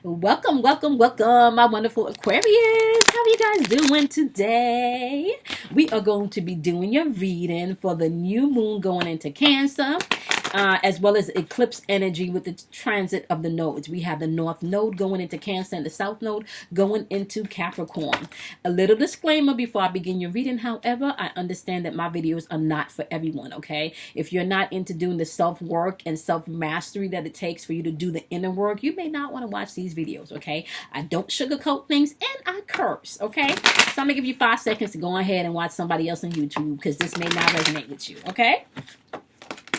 Welcome, welcome, welcome, my wonderful Aquarius. How are you guys doing today? We are going to be doing your reading for the new moon going into Cancer, as well as eclipse energy with the transit of the nodes. We have the North Node going into Cancer and the South Node going into Capricorn. A little disclaimer before I begin your reading, however, I understand that my videos are not for everyone, okay? If you're not into doing the self-work and self-mastery that it takes for you to do the inner work, you may not want to watch these videos, okay? I don't sugarcoat things and I curse, okay? So I'm gonna give you 5 seconds to go ahead and watch somebody else on YouTube because this may not resonate with you, okay?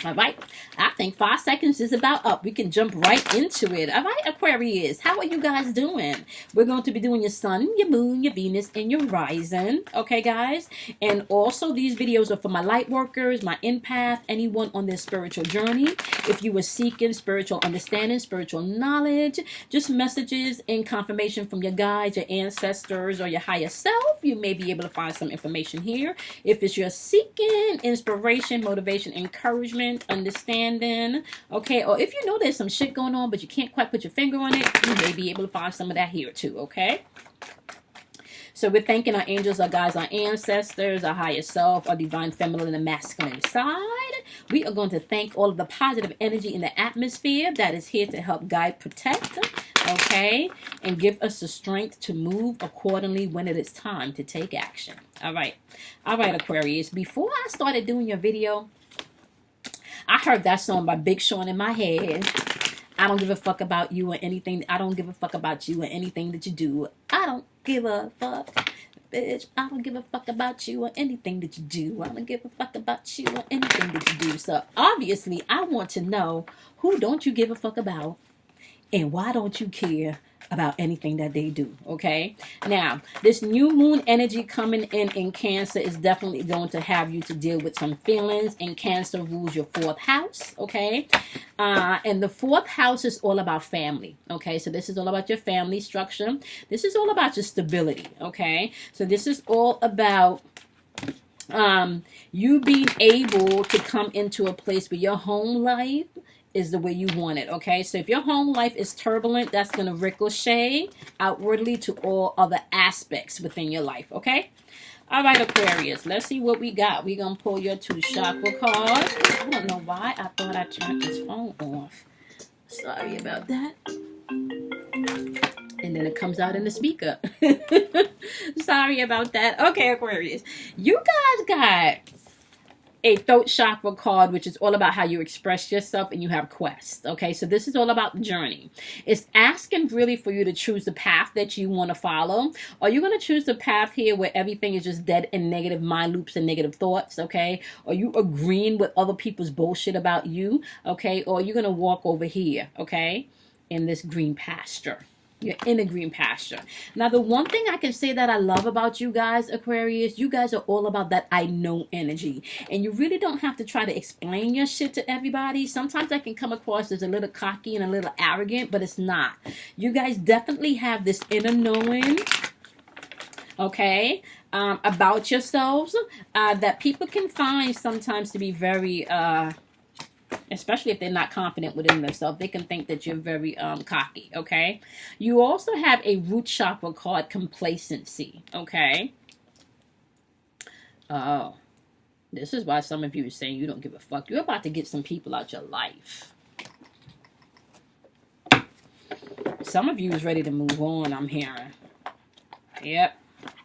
All right, I think 5 seconds is about up. We can jump right into it. All right, Aquarius, how are you guys doing? We're going to be doing your sun, your moon, your Venus, and your rising. Okay, guys? And also, these videos are for my light workers, my empath, anyone on their spiritual journey. If you were seeking spiritual understanding, spiritual knowledge, just messages and confirmation from your guides, your ancestors, or your higher self, you may be able to find some information here. If it's you're seeking inspiration, motivation, encouragement, understanding, okay, or if you know there's some shit going on but you can't quite put your finger on it, you may be able to find some of that here too, okay? So we're thanking our angels, our guides, our ancestors, our higher self, our divine feminine and masculine side. We are going to thank all of the positive energy in the atmosphere that is here to help guide, protect, okay, and give us the strength to move accordingly when it is time to take action. All right, Aquarius, before I started doing your video, I heard that song by Big Sean in my head. I don't give a fuck about you or anything. I don't give a fuck about you or anything that you do. I don't give a fuck, bitch. I don't give a fuck about you or anything that you do. I don't give a fuck about you or anything that you do. So obviously, I want to know, who don't you give a fuck about, and why don't you care about anything that they do, okay? Now, this new moon energy coming in Cancer is definitely going to have you to deal with some feelings, and Cancer rules your 4th house, okay? And the 4th house is all about family, okay? So this is all about your family structure. This is all about your stability, okay? So this is all about you being able to come into a place where your home life is the way you want it, okay? So if your home life is turbulent, that's going to ricochet outwardly to all other aspects within your life, okay? All right, Aquarius, let's see what we got. We're going to pull your 2 chakra cards. I don't know why I thought I turned this phone off. Sorry about that. And then it comes out in the speaker. Sorry about that. Okay, Aquarius, you guys got a throat chakra card, which is all about how you express yourself, and you have quests, okay? So this is all about the journey. It's asking really for you to choose the path that you want to follow. Are you going to choose the path here where everything is just dead and negative mind loops and negative thoughts, okay? Are you agreeing with other people's bullshit about you, okay? Or are you going to walk over here, okay, in this green pasture? You're in a green pasture. Now, the one thing I can say that I love about you guys, Aquarius, you guys are all about that I know energy. And you really don't have to try to explain your shit to everybody. Sometimes I can come across as a little cocky and a little arrogant, but it's not. You guys definitely have this inner knowing, okay, about yourselves that people can find sometimes to be very... especially if they're not confident within themselves, they can think that you're very cocky, okay? You also have a root chakra called complacency, okay? Oh, this is why some of you are saying you don't give a fuck. You're about to get some people out your life. Some of you is ready to move on, I'm hearing. Yep.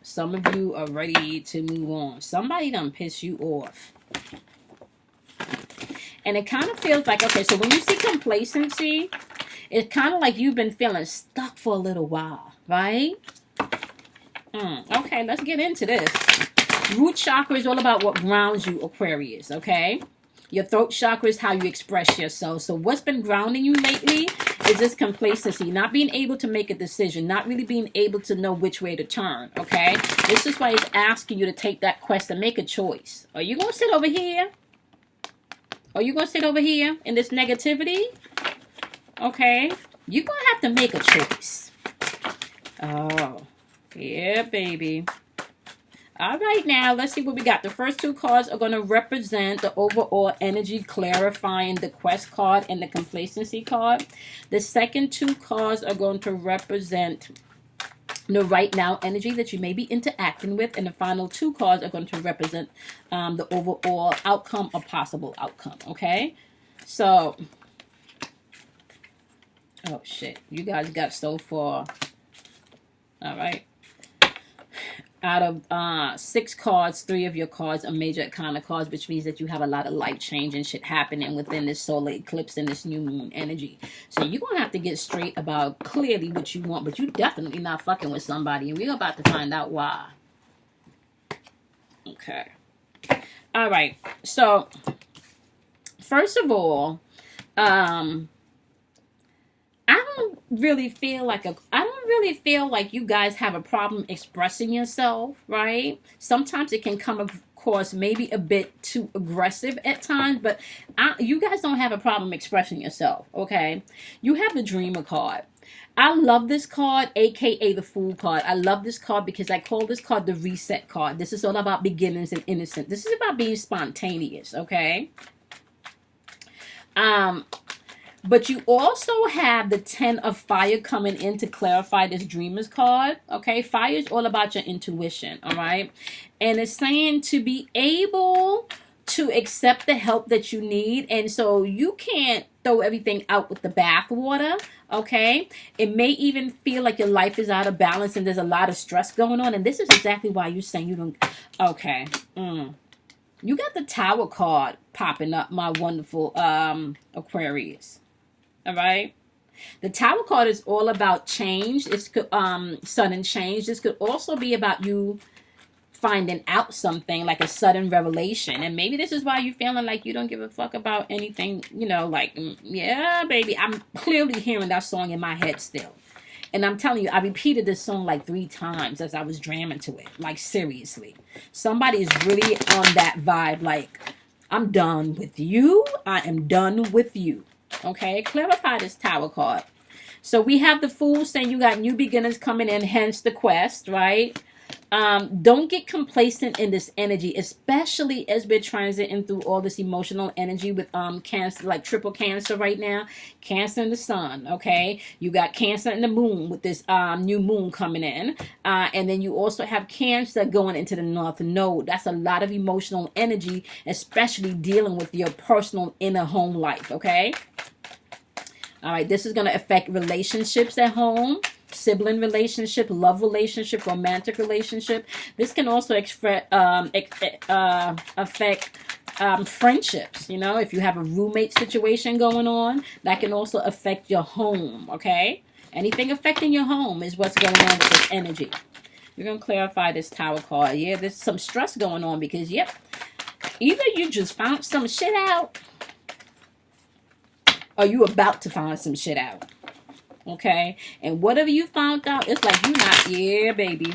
Some of you are ready to move on. Somebody done piss you off. And it kind of feels like, okay, so when you see complacency, it's kind of like you've been feeling stuck for a little while, right? Okay, let's get into this. Root chakra is all about what grounds you, Aquarius, okay? Your throat chakra is how you express yourself. So what's been grounding you lately is this complacency, not being able to make a decision, not really being able to know which way to turn, okay? This is why it's asking you to take that quest and make a choice. Are you going to sit over here? Are you going to sit over here in this negativity? Okay. You're going to have to make a choice. Oh. Yeah, baby. All right, now let's see what we got. The first two cards are going to represent the overall energy, clarifying the quest card and the complacency card. The second two cards are going to represent the right now energy that you may be interacting with, and the final two cards are going to represent the overall outcome or possible outcome. Okay, so oh shit, you guys got so far. All right, out of 6 cards, 3 of your cards are major arcana cards, which means that you have a lot of life changing shit happening within this solar eclipse and this new moon energy. So you're gonna have to get straight about clearly what you want, but you definitely not fucking with somebody, and we're about to find out why. Okay, all right, so first of all, I don't really feel like you guys have a problem expressing yourself, right? Sometimes it can come across maybe a bit too aggressive at times, but you guys don't have a problem expressing yourself, okay? You have the Dreamer card. I love this card, aka the Fool card. I love this card because I call this card the Reset card. This is all about beginnings and innocence. This is about being spontaneous, okay? But you also have the 10 of Fire coming in to clarify this Dreamer's card. Okay, fire is all about your intuition. All right, and it's saying to be able to accept the help that you need, and so you can't throw everything out with the bathwater. Okay, it may even feel like your life is out of balance and there's a lot of stress going on, and this is exactly why you're saying you don't. Okay, you got the Tower card popping up, my wonderful Aquarius. All right, the Tower card is all about change. It's sudden change. This could also be about you finding out something, like a sudden revelation, and maybe this is why you're feeling like you don't give a fuck about anything. You know, like yeah, baby, I'm clearly hearing that song in my head still, and I'm telling you, I repeated this song like 3 times as I was jamming to it. Like seriously, somebody is really on that vibe. Like I'm done with you. I am done with you. Okay, clarify this Tower card. So we have the Fool saying you got new beginners coming in, hence the quest, right? Don't get complacent in this energy, especially as we're transiting through all this emotional energy with Cancer, like triple Cancer right now. Cancer in the sun, okay? You got Cancer in the moon with this new moon coming in. And then you also have Cancer going into the North Node. That's a lot of emotional energy, especially dealing with your personal inner home life, okay? All right, this is going to affect relationships at home, sibling relationship, love relationship, romantic relationship. This can also affect friendships. You know, if you have a roommate situation going on, that can also affect your home, okay? Anything affecting your home is what's going on with this energy. We're going to clarify this Tower card. Yeah, there's some stress going on because, yep, either you just found some shit out, or you about to find some shit out. Okay? And whatever you found out, it's like you not, yeah, baby.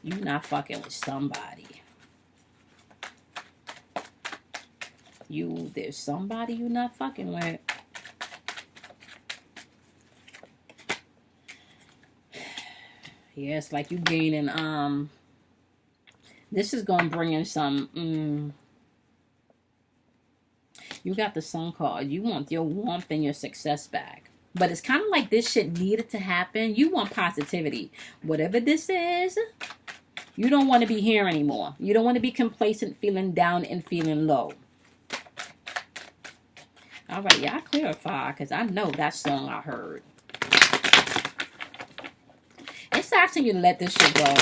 You not fucking with somebody. There's somebody you not fucking with. Yeah, it's like you gaining, this is going to bring in some, you got the Sun card. You want your warmth and your success back. But it's kind of like this shit needed to happen. You want positivity. Whatever this is, you don't want to be here anymore. You don't want to be complacent, feeling down, and feeling low. All right, y'all clarify, because I know that song I heard. It's asking you to let this shit go.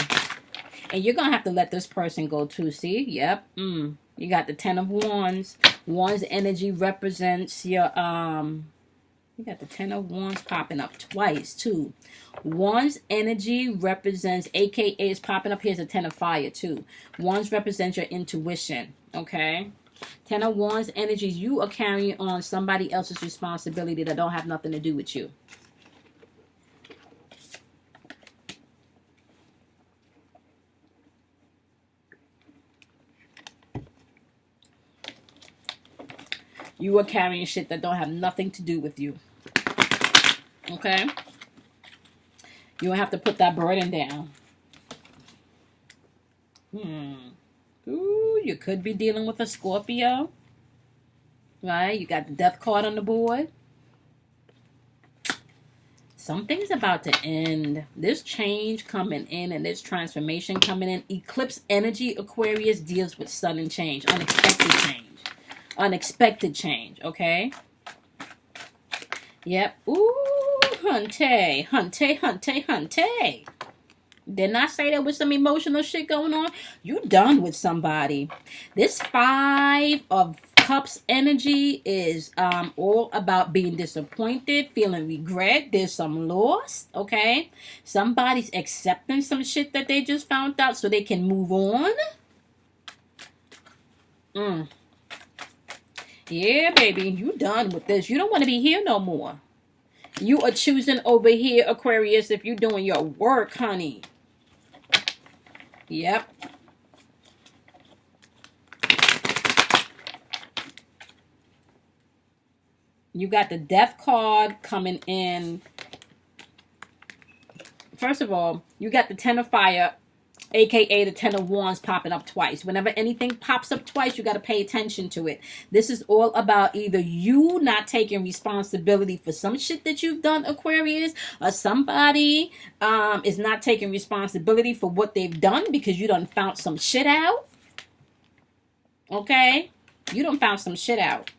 And you're going to have to let this person go too. See? Yep. You got the 10 of Wands. Wands energy represents your, you got the 10 of Wands popping up twice, too. Wands energy represents, aka is popping up. Here's a 10 of Fire, too. Wands represents your intuition, okay? 10 of Wands energy, you are carrying on somebody else's responsibility that don't have nothing to do with you. You are carrying shit that don't have nothing to do with you. Okay? You don't have to put that burden down. Ooh, you could be dealing with a Scorpio. Right? You got the death card on the board. Something's about to end. This change coming in and this transformation coming in. Eclipse energy, Aquarius, deals with sudden change. Unexpected change. Unexpected change, okay? Yep. Ooh, hunty. Hunty, hunty, hunty. Didn't I say there was some emotional shit going on? You done with somebody. This 5 of Cups energy is all about being disappointed, feeling regret. There's some loss, okay? Somebody's accepting some shit that they just found out so they can move on. Yeah, baby, you done with this. You don't want to be here no more. You are choosing over here, Aquarius, if you're doing your work, honey. Yep. You got the death card coming in. First of all, you got the 10 of fire, aka the 10 of wands, popping up twice. Whenever anything pops up twice, you got to pay attention to it. This is all about either you not taking responsibility for some shit that you've done, Aquarius, or somebody is not taking responsibility for what they've done because you done found some shit out. Okay? You done found some shit out.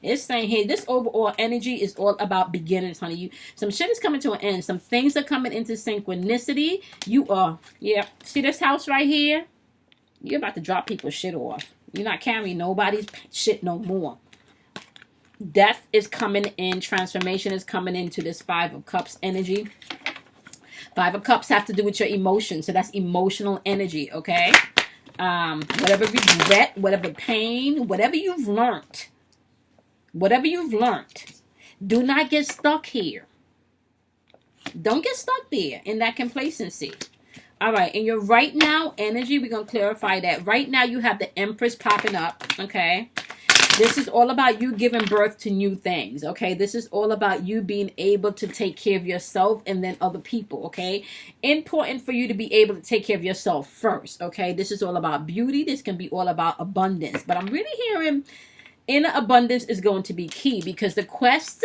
It's saying here, this overall energy is all about beginnings, honey. Some shit is coming to an end. Some things are coming into synchronicity. You are, yeah. See this house right here? You're about to drop people's shit off. You're not carrying nobody's shit no more. Death is coming in. Transformation is coming into this 5 of Cups energy. 5 of Cups have to do with your emotions. So that's emotional energy, okay? Whatever regret, whatever pain, whatever you've learned. Whatever you've learned, do not get stuck here. Don't get stuck there in that complacency. All right, in your right now energy, we're going to clarify that. Right now, you have the Empress popping up, okay? This is all about you giving birth to new things, okay? This is all about you being able to take care of yourself and then other people, okay? Important for you to be able to take care of yourself first, okay? This is all about beauty. This can be all about abundance. But I'm really hearing inner abundance is going to be key because the quest,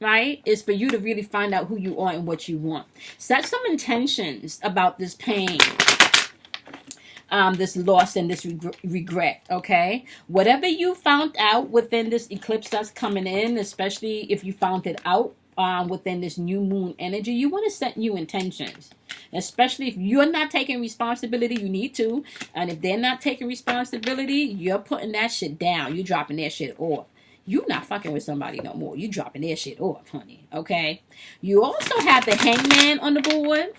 right, is for you to really find out who you are and what you want. Set some intentions about this pain, this loss, and this regret, okay? Whatever you found out within this eclipse that's coming in, especially if you found it out within this new moon energy, you want to set new intentions. Especially if you're not taking responsibility, you need to. And if they're not taking responsibility, you're putting that shit down. You're dropping their shit off. You're not fucking with somebody no more. You're dropping their shit off, honey. Okay? You also have the Hangman on the board.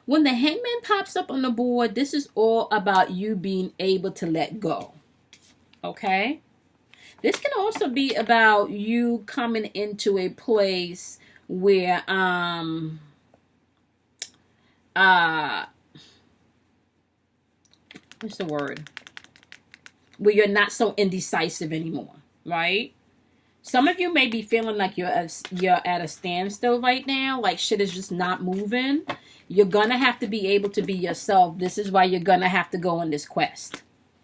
When the Hangman pops up on the board, this is all about you being able to let go. Okay? This can also be about you coming into a place where what's the word? Where you're not so indecisive anymore, right? Some of you may be feeling like you're at a standstill right now, like shit is just not moving. You're gonna have to be able to be yourself. This is why you're gonna have to go on this quest.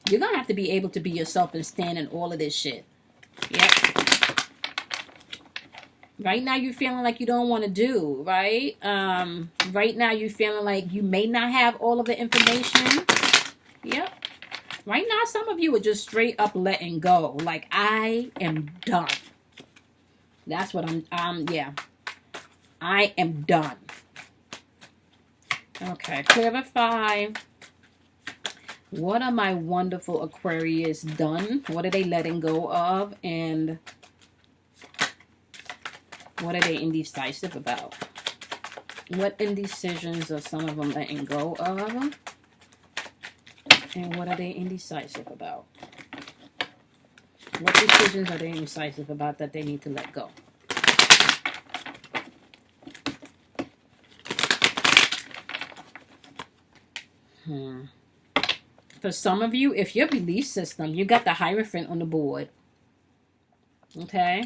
You're gonna have to be able to be yourself and stand in all of this shit. Yep. Right now you're feeling like you don't want to do, right? Right now you're feeling like you may not have all of the information. Yep. Right now some of you are just straight up letting go. Like, I am done. That's what yeah. I am done. Okay, clarify. What are my wonderful Aquarius done? What are they letting go of? And what are they indecisive about? What indecisions are some of them letting go of? And what are they indecisive about? What decisions are they indecisive about that they need to let go? For some of you, if your belief system, you got the Hierophant on the board. Okay?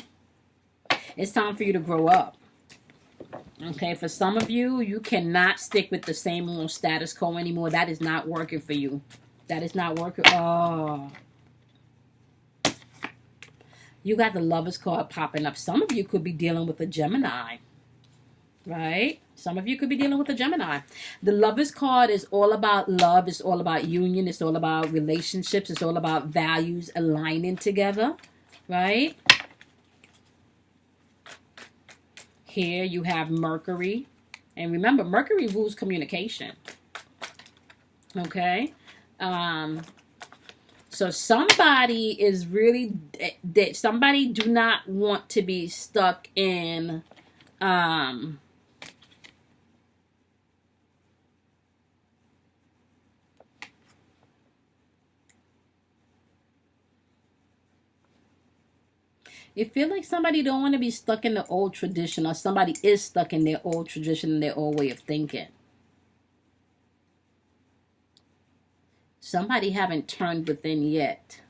It's time for you to grow up. Okay, for some of you, you cannot stick with the same old status quo anymore. That is not working for you. That is not working. Oh, you got the Lovers card popping up. Some of you could be dealing with a Gemini, right? Some of you could be dealing with a Gemini. The Lovers card is all about love. It's all about union. It's all about relationships. It's all about values aligning together, right? Here you have Mercury. And remember, Mercury rules communication. Okay? So somebody is really, somebody do not want to be stuck in, it feel like somebody don't want to be stuck in the old tradition, or somebody is stuck in their old tradition and their old way of thinking. Somebody haven't turned within yet.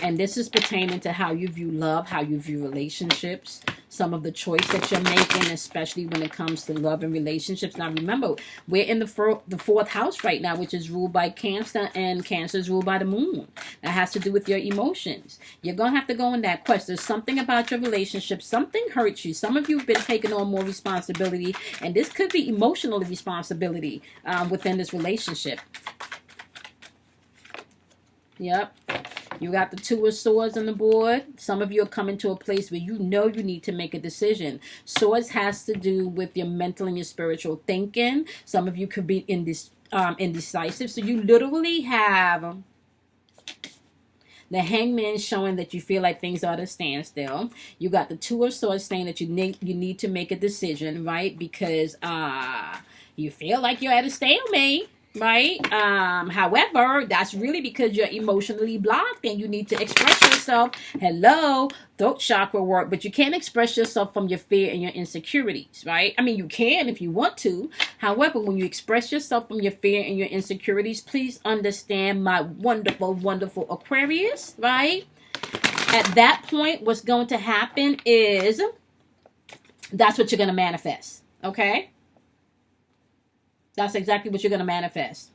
And this is pertaining to how you view love, how you view relationships, some of the choice that you're making, especially when it comes to love and relationships. Now, remember, we're in the fourth house right now, which is ruled by Cancer, and Cancer is ruled by the moon. That has to do with your emotions. You're going to have to go in that quest. There's something about your relationship. Something hurts you. Some of you have been taking on more responsibility, and this could be emotional responsibility within this relationship. Yep. You got the Two of Swords on the board. Some of you are coming to a place where you know you need to make a decision. Swords has to do with your mental and your spiritual thinking. Some of you could be indecisive. So you literally have the Hangman showing that you feel like things are at a standstill. You got the Two of Swords saying that you need to make a decision, right? Because you feel like you're at a stalemate. Right? However, that's really because you're emotionally blocked and you need to express yourself. Hello, throat chakra work, but you can't express yourself from your fear and your insecurities, right? I mean, you can if you want to. However, when you express yourself from your fear and your insecurities, please understand, my wonderful, wonderful Aquarius, right? At that point, what's going to happen is that's what you're going to manifest, okay? That's exactly what you're going to manifest.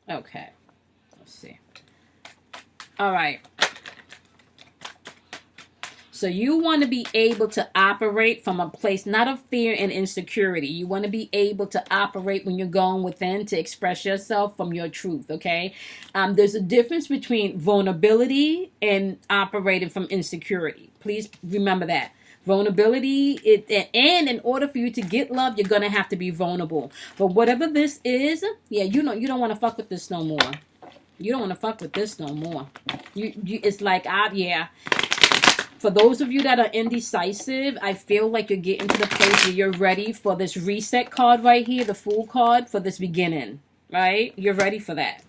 Okay. Let's see. All right. So you want to be able to operate from a place not of fear and insecurity. You want to be able to operate when you're going within to express yourself from your truth, okay? There's a difference between vulnerability and operating from insecurity. Please remember that. Vulnerability, and in order for you to get love, you're going to have to be vulnerable. But whatever this is, yeah, you don't want to fuck with this no more. You don't want to fuck with this no more. It's like, yeah. For those of you that are indecisive, I feel like you're getting to the place where you're ready for this reset card right here, the Fool card, for this beginning, right? You're ready for that.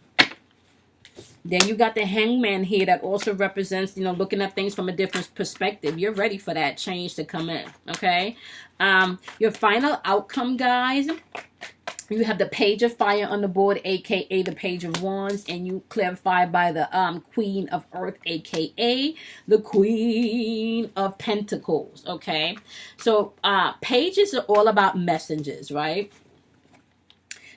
Then you got the Hangman here that also represents, looking at things from a different perspective. You're ready for that change to come in, okay? Your final outcome, guys, you have the Page of Fire on the board, a.k.a. the Page of Wands, and you clarify by the Queen of Earth, a.k.a. the Queen of Pentacles, okay? So pages are all about messengers, right?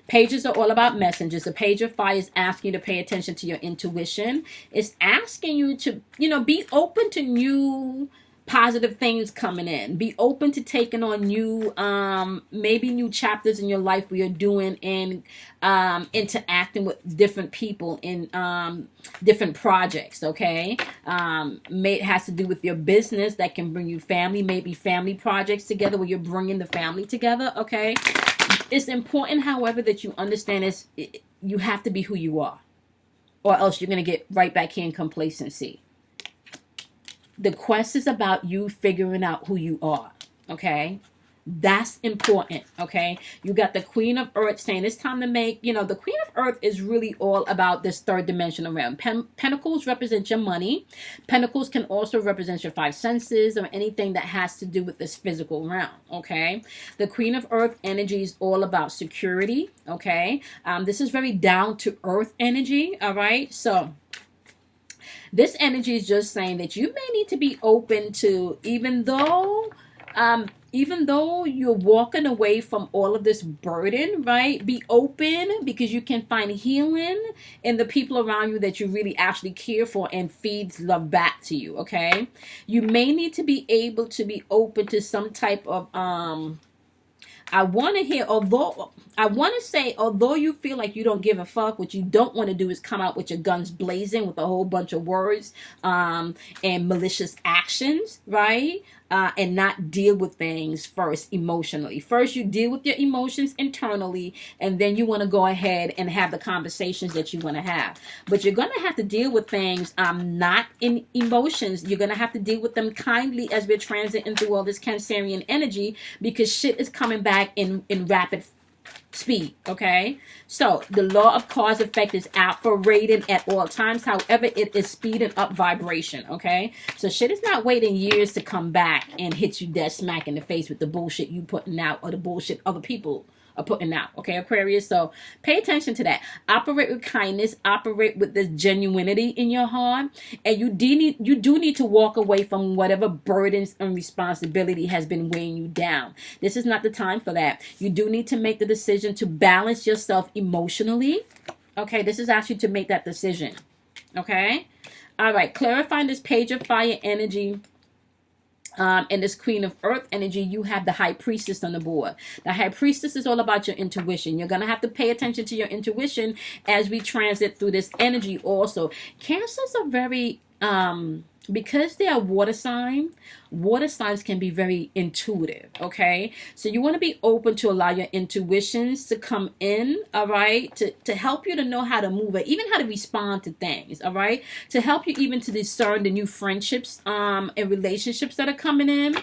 Pages are all about messengers. The Page of Fire is asking you to pay attention to your intuition. It's asking you to, be open to new positive things coming in. Be open to taking on new, maybe new chapters in your life where you're doing and interacting with different people in different projects, okay? It has to do with your business that can bring you family, maybe family projects together where you're bringing the family together, okay? It's important, however, that you understand you have to be who you are, or else you're going to get right back here in complacency. The quest is about you figuring out who you are, okay? That's important, okay? You got the Queen of Earth saying it's time to make, the Queen of Earth is really all about this third dimensional realm. Pentacles represent your money. Pentacles can also represent your five senses or anything that has to do with this physical realm, okay? The Queen of Earth energy is all about security, okay? This is very down to earth energy, all right? So this energy is just saying that you may need to be open to, even though you're walking away from all of this burden, right? Be open, because you can find healing in the people around you that you really actually care for and feeds love back to you, okay? You may need to be able to be open to some type of although you feel like you don't give a fuck, what you don't want to do is come out with your guns blazing with a whole bunch of words and malicious actions, right? And not deal with things first emotionally. First, you deal with your emotions internally, and then you want to go ahead and have the conversations that you want to have. But you're going to have to deal with things not in emotions. You're going to have to deal with them kindly as we're transiting through all this Cancerian energy, because shit is coming back in rapid speed, okay? So the law of cause effect is operating at all times. However, it is speeding up vibration, okay? So shit is not waiting years to come back and hit you dead smack in the face with the bullshit you putting out or the bullshit other people are putting out, okay, Aquarius? So pay attention to that. Operate with kindness. Operate with this genuinity in your heart. And you do need to walk away from whatever burdens and responsibility has been weighing you down. This is not the time for that. You do need to make the decision to balance yourself emotionally. Okay, this is actually to make that decision. Okay? All right, clarifying this Page of Fire energy. And this Queen of Earth energy, you have the High Priestess on the board. The High Priestess is all about your intuition. You're going to have to pay attention to your intuition as we transit through this energy also. Cancers are very, because they are water signs can be very intuitive, okay? So you want to be open to allow your intuitions to come in, all right? To help you to know how to move it, even how to respond to things, all right? To help you even to discern the new friendships and relationships that are coming in.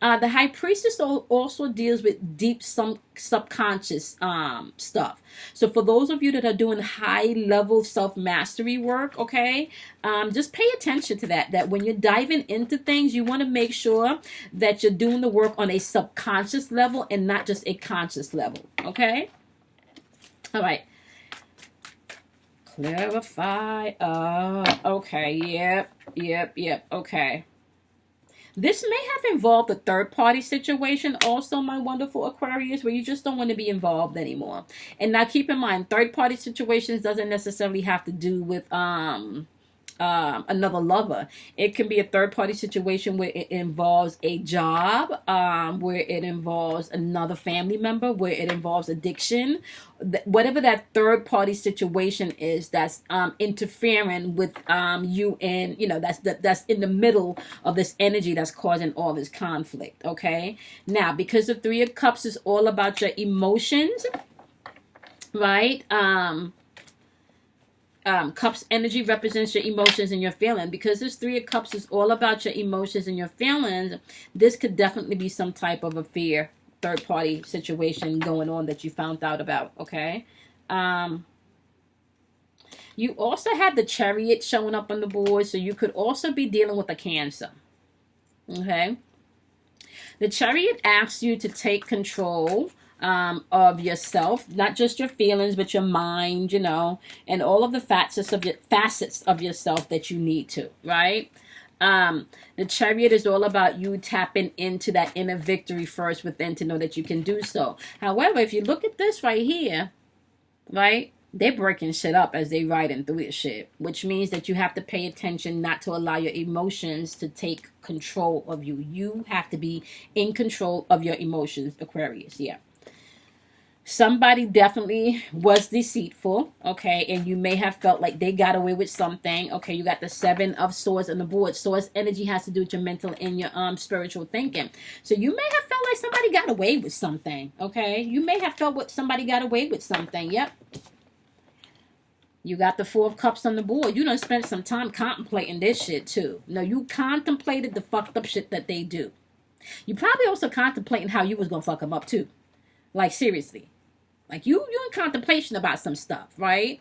The High Priestess also deals with deep subconscious stuff. So for those of you that are doing high-level self-mastery work, okay, just pay attention to that when you're diving into things, you want to make sure that you're doing the work on a subconscious level and not just a conscious level, okay? All right. Clarify. Okay. Yep. Okay. This may have involved a third-party situation also, my wonderful Aquarius, where you just don't want to be involved anymore. And now keep in mind, third-party situations doesn't necessarily have to do with another lover. It can be a third-party situation where it involves a job, where it involves another family member, where it involves addiction. Whatever that third-party situation is that's interfering with you, and that's in the middle of this energy that's causing all this conflict, okay? Now, because the Three of Cups is all about your emotions, right? Cups energy represents your emotions and your feelings. Because this Three of Cups is all about your emotions and your feelings, this could definitely be some type of a fear, third-party situation going on that you found out about, okay? You also have the Chariot showing up on the board, so you could also be dealing with a Cancer, okay? The Chariot asks you to take control of yourself, not just your feelings, but your mind, and all of the facets of yourself that you need to, right? The Chariot is all about you tapping into that inner victory first within to know that you can do so. However, if you look at this right here, right, they're breaking shit up as they riding through this shit, which means that you have to pay attention not to allow your emotions to take control of you. You have to be in control of your emotions, Aquarius. Yeah. Somebody definitely was deceitful, okay, and you may have felt like they got away with something, okay. You got the Seven of Swords on the board. Swords energy has to do with your mental and your spiritual thinking. So you may have felt like somebody got away with something, okay. You may have felt what somebody got away with something. Yep. You got the Four of Cups on the board. You done spent some time contemplating this shit too. No, you contemplated the fucked up shit that they do. You probably also contemplating how you was gonna fuck them up too. Like seriously. Like you're in contemplation about some stuff, right?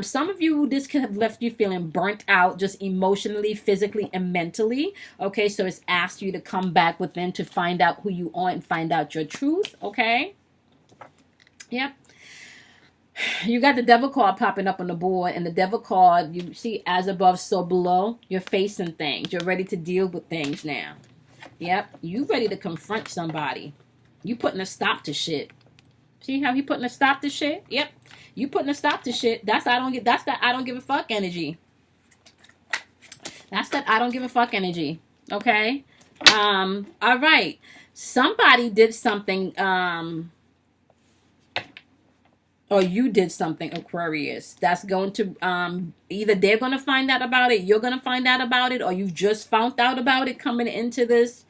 Some of you, this could have left you feeling burnt out, just emotionally, physically, and mentally. Okay, so it's asked you to come back within to find out who you are and find out your truth. Okay. Yep. You got the devil card popping up on the board, and the devil card, you see, as above, so below. You're facing things. You're ready to deal with things now. Yep. You ready to confront somebody. You putting a stop to shit. See how he putting a stop to shit? Yep. You putting a stop to shit. That's that I don't give a fuck energy. That's that I don't give a fuck energy. Okay? All right. Somebody did something, or you did something, Aquarius, that's going to, either they're going to find out about it, you're going to find out about it, or you just found out about it coming into this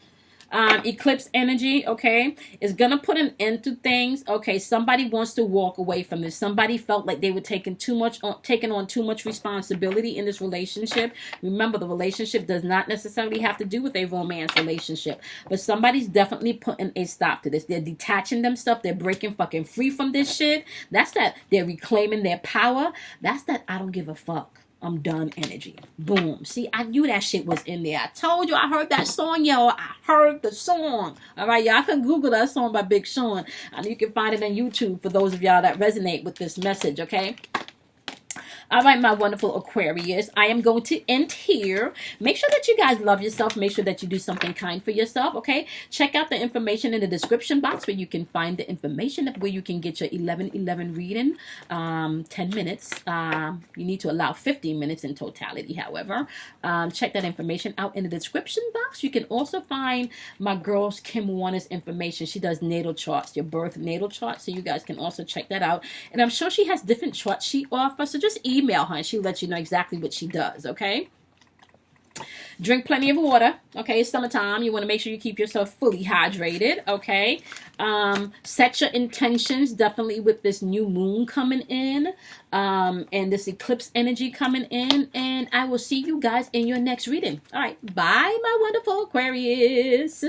eclipse energy. Okay, is gonna put an end to things. Okay, somebody wants to walk away from this. Somebody felt like they were taking on too much responsibility in this relationship. Remember, the relationship does not necessarily have to do with a romance relationship, but somebody's definitely putting a stop to this. They're detaching themselves. They're breaking fucking free from this shit. That's that. They're reclaiming their power. That's that I don't give a fuck, I'm done energy. Boom. See, I knew that shit was in there. I told you I heard that song, y'all. I heard the song. All right, y'all can Google that song by Big Sean. And you can find it on YouTube for those of y'all that resonate with this message, okay? All right, my wonderful Aquarius, I am going to end here. Make sure that you guys love yourself. Make sure that you do something kind for yourself, okay? Check out the information in the description box where you can find the information where you can get your 11-11 reading, 10 minutes. You need to allow 15 minutes in totality, however. Check that information out in the description box. You can also find my girl's Kim Warner's information. She does natal charts, your birth natal chart, so you guys can also check that out. And I'm sure she has different charts she offers, so just email her and she'll let you know exactly what she does, okay? Drink plenty of water, okay? It's summertime. You want to make sure you keep yourself fully hydrated, okay? Set your intentions, definitely with this new moon coming in, and this eclipse energy coming in, and I will see you guys in your next reading. All right, bye, my wonderful Aquarius.